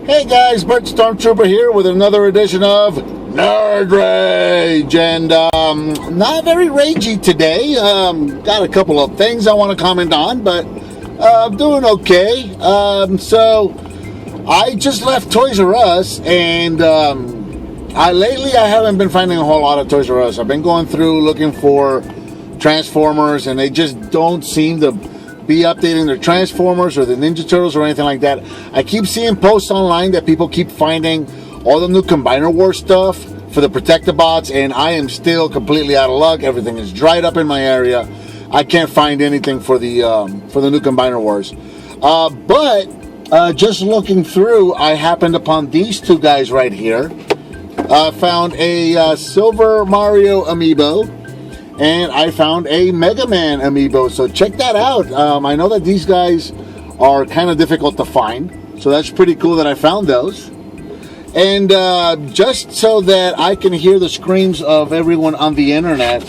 Hey guys, Bert Stormtrooper here with another edition of Nerd Rage, and not very ragey today. Got a couple of things I want to comment on, but I'm doing okay. So I just left Toys R Us, and lately I haven't been finding a whole lot of Toys R Us. I've been going through looking for Transformers, and they just don't seem to be updating their Transformers or the Ninja Turtles or anything like that. I keep seeing posts online that people keep finding all the new Combiner Wars stuff for the Protectobots, and I am still completely out of luck. Everything is dried up in my area. I can't find anything for the new Combiner Wars. But just looking through, I happened upon these two guys right here. I found a Silver Mario Amiibo, and I found a Mega Man Amiibo, so check that out. I know that these guys are kind of difficult to find, so that's pretty cool that I found those. And just so that I can hear the screams of everyone on the internet,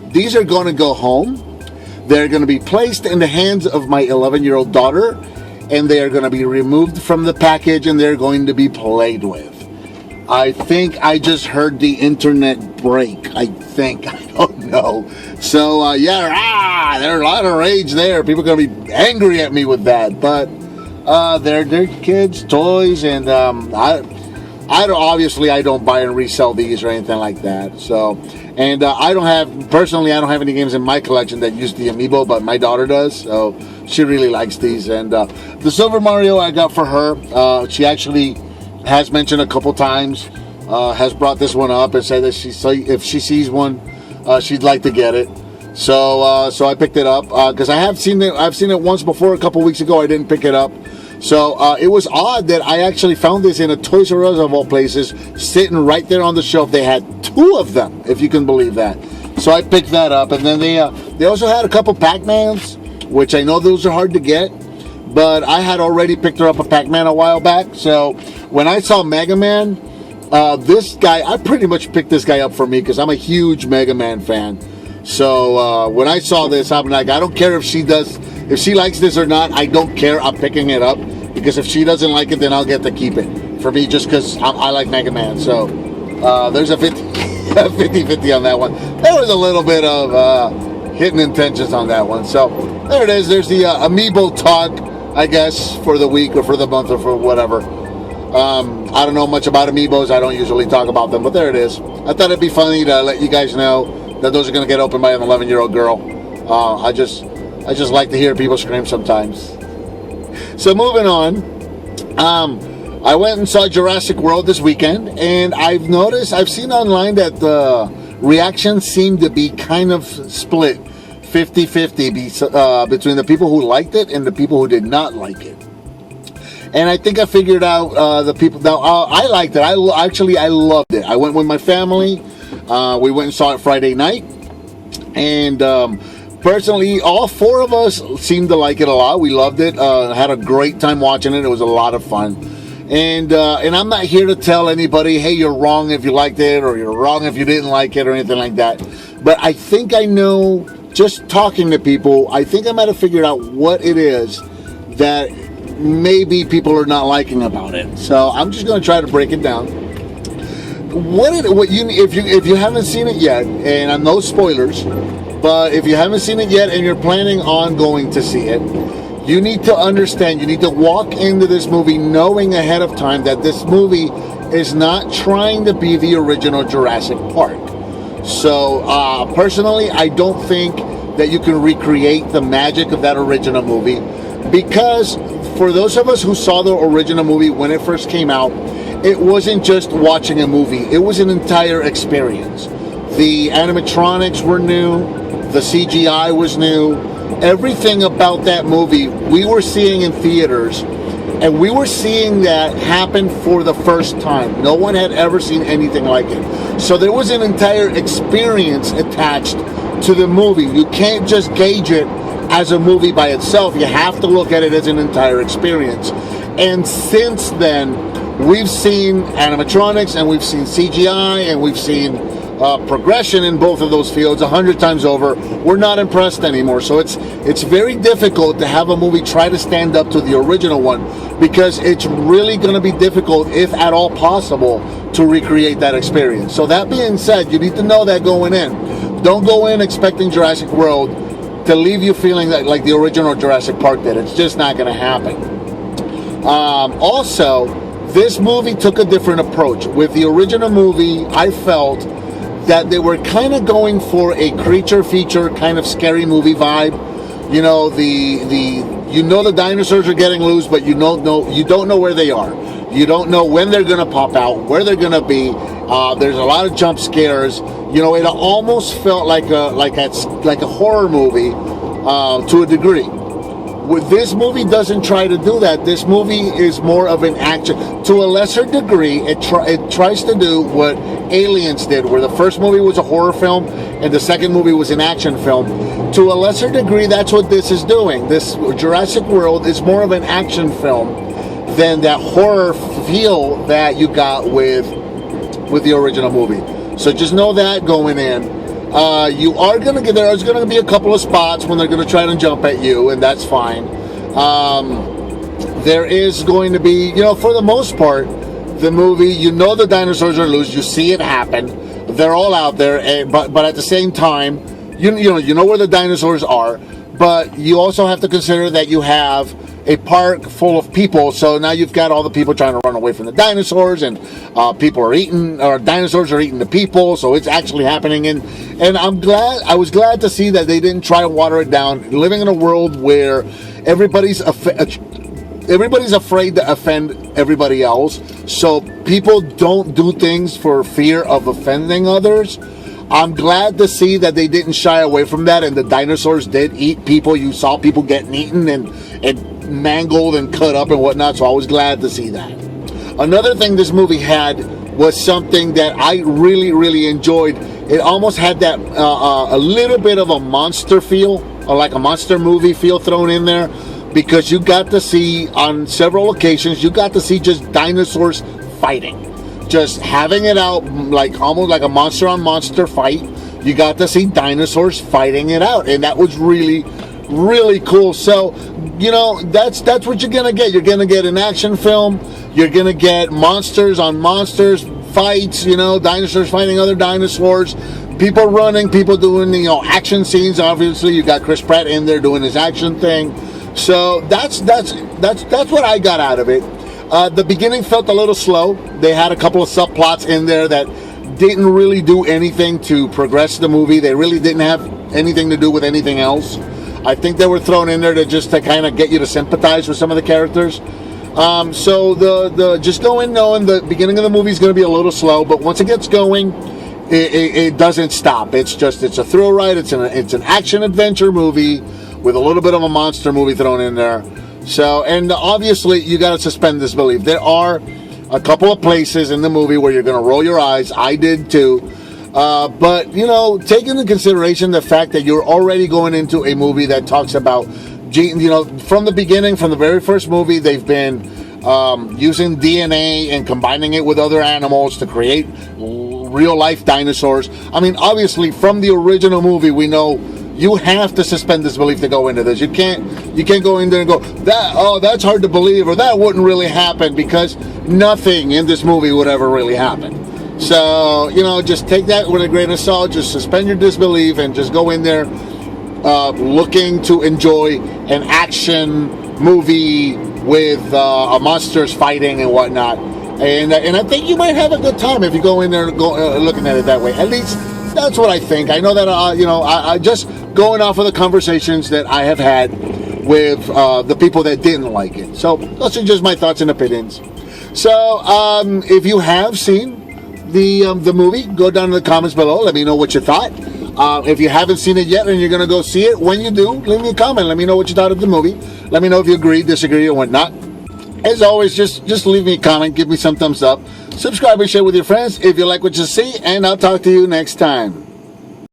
these are going to go home. They're going to be placed in the hands of my 11-year-old daughter, and they are going to be removed from the package, and they're going to be played with. I think I just heard the internet break. I don't know. So, yeah, there's a lot of rage there. People are going to be angry at me with that. But they're kids' toys, and obviously I don't buy and resell these or anything like that. So, and I don't have any games in my collection that use the Amiibo, but my daughter does. So she really likes these. And the Silver Mario I got for her. She actually has mentioned a couple times, has brought this one up and said that if she sees one, she'd like to get it. So I picked it up because I've seen it once before a couple weeks ago. I didn't pick it up. So it was odd that I actually found this in a Toys R Us of all places, sitting right there on the shelf. They had two of them, if you can believe that. So I picked that up, and then they also had a couple Pac-Mans, which I know those are hard to get, but I had already picked her up a Pac-Man a while back. So when I saw Mega Man, this guy, I pretty much picked this guy up for me because I'm a huge Mega Man fan. So when I saw this, I'm like, I don't care if she likes this or not. I don't care. I'm picking it up because if she doesn't like it, then I'll get to keep it for me just because I like Mega Man. So there's a 50-50 on that one. There was a little bit of hidden intentions on that one. So there it is. There's the Amiibo talk, I guess, for the week or for the month or for whatever. I don't know much about Amiibos. I don't usually talk about them, but there it is. I thought it'd be funny to let you guys know that those are going to get opened by an 11-year-old girl. I just like to hear people scream sometimes. So moving on, I went and saw Jurassic World this weekend, and I've seen online that the reactions seem to be kind of split 50-50 between the people who liked it and the people who did not like it. And I think I figured out the people. Now, I liked it. I loved it. I went with my family. We went and saw it Friday night. And personally, all four of us seemed to like it a lot. We loved it. Had a great time watching it. It was a lot of fun. And I'm not here to tell anybody, hey, you're wrong if you liked it, or you're wrong if you didn't like it, or anything like that. But I think I know, just talking to people, I think I might have figured out what it is that maybe people are not liking about it. So I'm just going to try to break it down. If you haven't seen it yet, and no spoilers, but if you haven't seen it yet and you're planning on going to see it, you need to understand, you need to walk into this movie knowing ahead of time that this movie is not trying to be the original Jurassic Park. So personally, I don't think that you can recreate the magic of that original movie, because for those of us who saw the original movie when it first came out, it wasn't just watching a movie. It was an entire experience. The animatronics were new. The CGI was new. Everything about that movie we were seeing in theaters, and we were seeing that happen for the first time. No one had ever seen anything like it. So there was an entire experience attached to the movie. You can't just gauge it as a movie by itself. You have to look at it as an entire experience. And since then, we've seen animatronics, and we've seen CGI, and we've seen progression in both of those fields 100 times over, we're not impressed anymore. So it's very difficult to have a movie try to stand up to the original one, because it's really going to be difficult, if at all possible, to recreate that experience. So that being said, you need to know that going in. Don't go in expecting Jurassic World to leave you feeling like the original Jurassic Park did. It's just not going to happen. Also, this movie took a different approach. With the original movie, I felt that they were kind of going for a creature feature kind of scary movie vibe. You know, the dinosaurs are getting loose, but you don't know where they are. You don't know when they're going to pop out, where they're going to be. There's a lot of jump scares. You know, it almost felt like a horror movie to a degree. With this movie doesn't try to do that. This movie is more of an action. To a lesser degree, it tries to do what Aliens did, where the first movie was a horror film and the second movie was an action film. To a lesser degree, that's what this is doing. This Jurassic World is more of an action film than that horror feel that you got with the original movie. So just know that going in. There's going to be a couple of spots when they're going to try to jump at you, and that's fine. There is going to be, for the most part, the movie, the dinosaurs are loose. You see it happen. They're all out there, but at the same time, you know where the dinosaurs are. But you also have to consider that you have a park full of people, so now you've got all the people trying to run away from the dinosaurs, and dinosaurs are eating the people, so it's actually happening. And I was glad to see that they didn't try to water it down. Living in a world where everybody's afraid to offend everybody else, so people don't do things for fear of offending others. I'm glad to see that they didn't shy away from that, and the dinosaurs did eat people. You saw people getting eaten and mangled and cut up and whatnot, so I was glad to see that. Another thing this movie had was something that I really, really enjoyed. It almost had that a little bit of a monster feel, or like a monster movie feel thrown in there, because you got to see, on several occasions, you got to see just dinosaurs fighting. Just having it out, almost like a monster on monster fight. You got to see dinosaurs fighting it out, and that was really, really cool. So, that's what you're gonna get. You're gonna get an action film. You're gonna get monsters on monsters fights. Dinosaurs fighting other dinosaurs. People running. People doing action scenes. Obviously, you got Chris Pratt in there doing his action thing. So that's what I got out of it. The beginning felt a little slow. They had a couple of subplots in there that didn't really do anything to progress the movie. They really didn't have anything to do with anything else. I think they were thrown in there to kind of get you to sympathize with some of the characters. So the just go in knowing the beginning of the movie is going to be a little slow, but once it gets going, it doesn't stop. It's a thrill ride. It's an action adventure movie with a little bit of a monster movie thrown in there. So, and obviously you got to suspend disbelief. There are a couple of places in the movie where you're going to roll your eyes. I did too. But, take into consideration the fact that you're already going into a movie that talks about, from the beginning, from the very first movie, they've been using DNA and combining it with other animals to create real-life dinosaurs. I mean, obviously, from the original movie, we know you have to suspend disbelief to go into this. You can't go in there and go, that's hard to believe, or that wouldn't really happen, because nothing in this movie would ever really happen. So, just take that with a grain of salt. Just suspend your disbelief and just go in there looking to enjoy an action movie with monsters fighting and whatnot. And I think you might have a good time if you go in there looking at it that way. At least that's what I think. I know that, I just going off of the conversations that I have had with the people that didn't like it. So those are just my thoughts and opinions. So if you have seen the movie, go down in the comments below. Let me know what you thought. If you haven't seen it yet and you're going to go see it, when you do, leave me a comment. Let me know what you thought of the movie. Let me know if you agree, disagree, or whatnot. As always, just leave me a comment. Give me some thumbs up. Subscribe and share with your friends if you like what you see. And I'll talk to you next time.